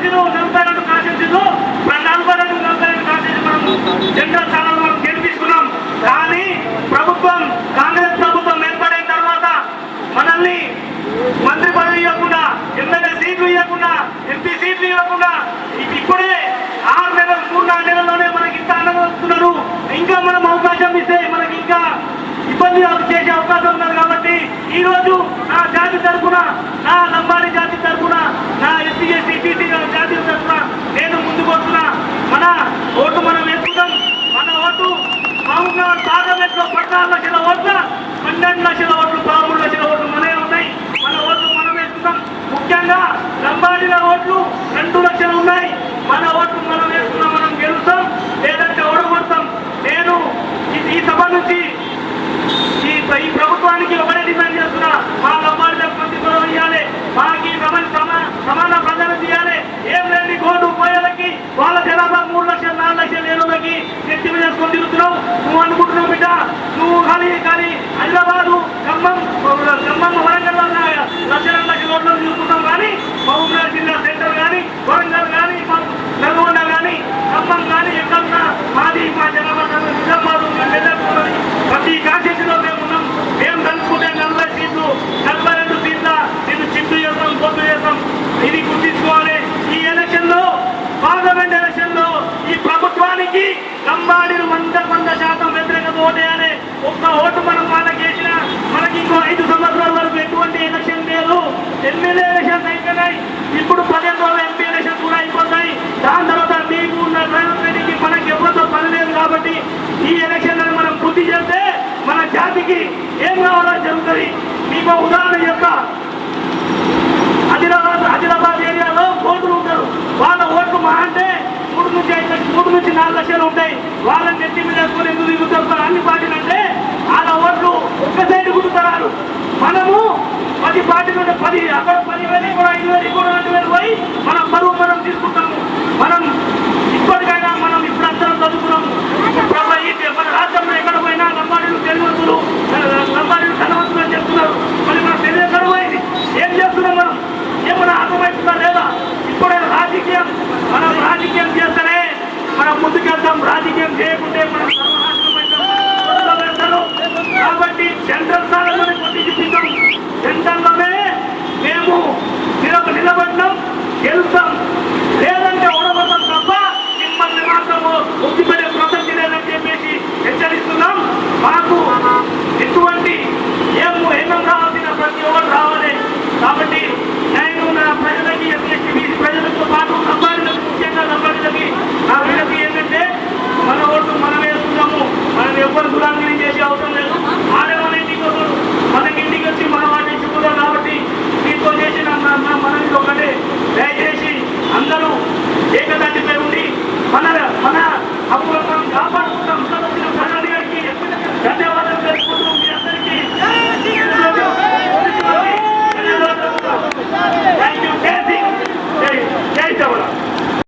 కాన్స్టిట్యూన్సీలో 42 కాన్స్టిట్యూన్సీలో 42 constituency మనం general స్థానాలు మనం గెలిపించుకున్నాం. కానీ ప్రభుత్వం కాంగ్రెస్ ప్రభుత్వం ఏర్పడిన తర్వాత మనల్ని మంత్రి పదవి ఇవ్వకుండా, ఎమ్మెల్యే సీట్లు ఇవ్వకుండా, ఎంపీ సీట్లు ఇవ్వకుండా ఇప్పుడే 6 నెలలు 3-4 నెలల్లోనే మనకి ఇంత అన్నస్తున్నారు. ఇంకా మనం అవకాశం ఇస్తే మనకి ఇంకా ఇబ్బంది చేసే అవకాశం ఉన్నది. కాబట్టి ఈ రోజు నా జాతి తరఫున, నా లంబాడి జాతి తరఫున, నా ఎస్సీ ఎస్టీ బీసీ జాతి తరఫున నేను ముందుకు వస్తున్నా. మన ఓటు మనం వేసుకుంటాం. మన ఓటు మహబూబ్నగర్ పార్లమెంట్ లో 14 లక్షల ఓట్ల 12 లక్షల ఓట్లు, 13 లక్షల ఓట్లు మనమే ఉన్నాయి. మన ఓట్లు మనం వేసుకుంటాం. ముఖ్యంగా లంబాడీల ఓట్లు 2 లక్షలు ఉన్నాయి. మన ఓట్లు మనం వేసుకున్నాం. మనం గెలుస్తాం లేదంటే ఓడగొడతాం. నేను ఈ సభ నుంచి ఈ ప్రభుత్వానికి ఒకటే డిమాండ్ చేస్తున్నా. మా లంబాడీలకు ప్రతిఫలం ఇవ్వాలి, మాకి సమాన ప్రజలు తీయాలి. ఏం లేని కోటు పోయేలకి వాళ్ళ జనాభా 3 లక్షలు 4 లక్షలు ఏళ్ళకి నెత్తి మీద వేసుకొని తిరుగుతున్నావు. నువ్వు అనుకుంటున్నావు బిడ్డ, నువ్వు కానీ హైదరాబాదు ఖమ్మం వరంగల్ లక్షల ఓట్లు తిరుగుతున్నావు. కానీ మహబూబ్నగర్ జిల్లా సెంటర్ కానీ, వరంగల్ కానీ, నల్గొండ కానీ, ఖమ్మం కానీ ఎక్కడున్నా మాది మా జనాభా నిజామాబాద్ మెదకున్నది. ప్రతి కాన్స్టిట్యూన్సీలో మేము ఉన్నాం. మేము కలుపుకుంటే 40 సీట్లు 42 సీట్ల నేను చింపు చేస్తాం, పొత్తు చేస్తాం. ఇది గుర్తించుకోవాలి. ఈ ఎలక్షన్ లో, పార్లమెంట్ ఎలక్షన్ లో ఈ ప్రభుత్వానికి లంబాడీలు 100% వ్యతిరేకత ఓటేయాలి. ఒక్క ఓటు మనం వాళ్ళకి వేసినా మనకి ఇంకో 5 సంవత్సరాల వరకు ఎటువంటి ఎలక్షన్ లేదు. ఎమ్మెల్యే ఎలక్షన్స్ అయిపోయినాయి. ఇప్పుడు 15 రోజులు ఎంపీ ఎలక్షన్ కూడా అయిపోతాయి. దాని తర్వాత మీకు ఉన్న రేవంత్ రెడ్డికి మనకి ఎవరితో పని లేదు. కాబట్టి ఈ ఎలక్షన్ మనం పూర్తి చేస్తే మన జాతికి ఏం కావాలో జరుగుతుంది. మీకు ఉదాహరణ చెప్తా.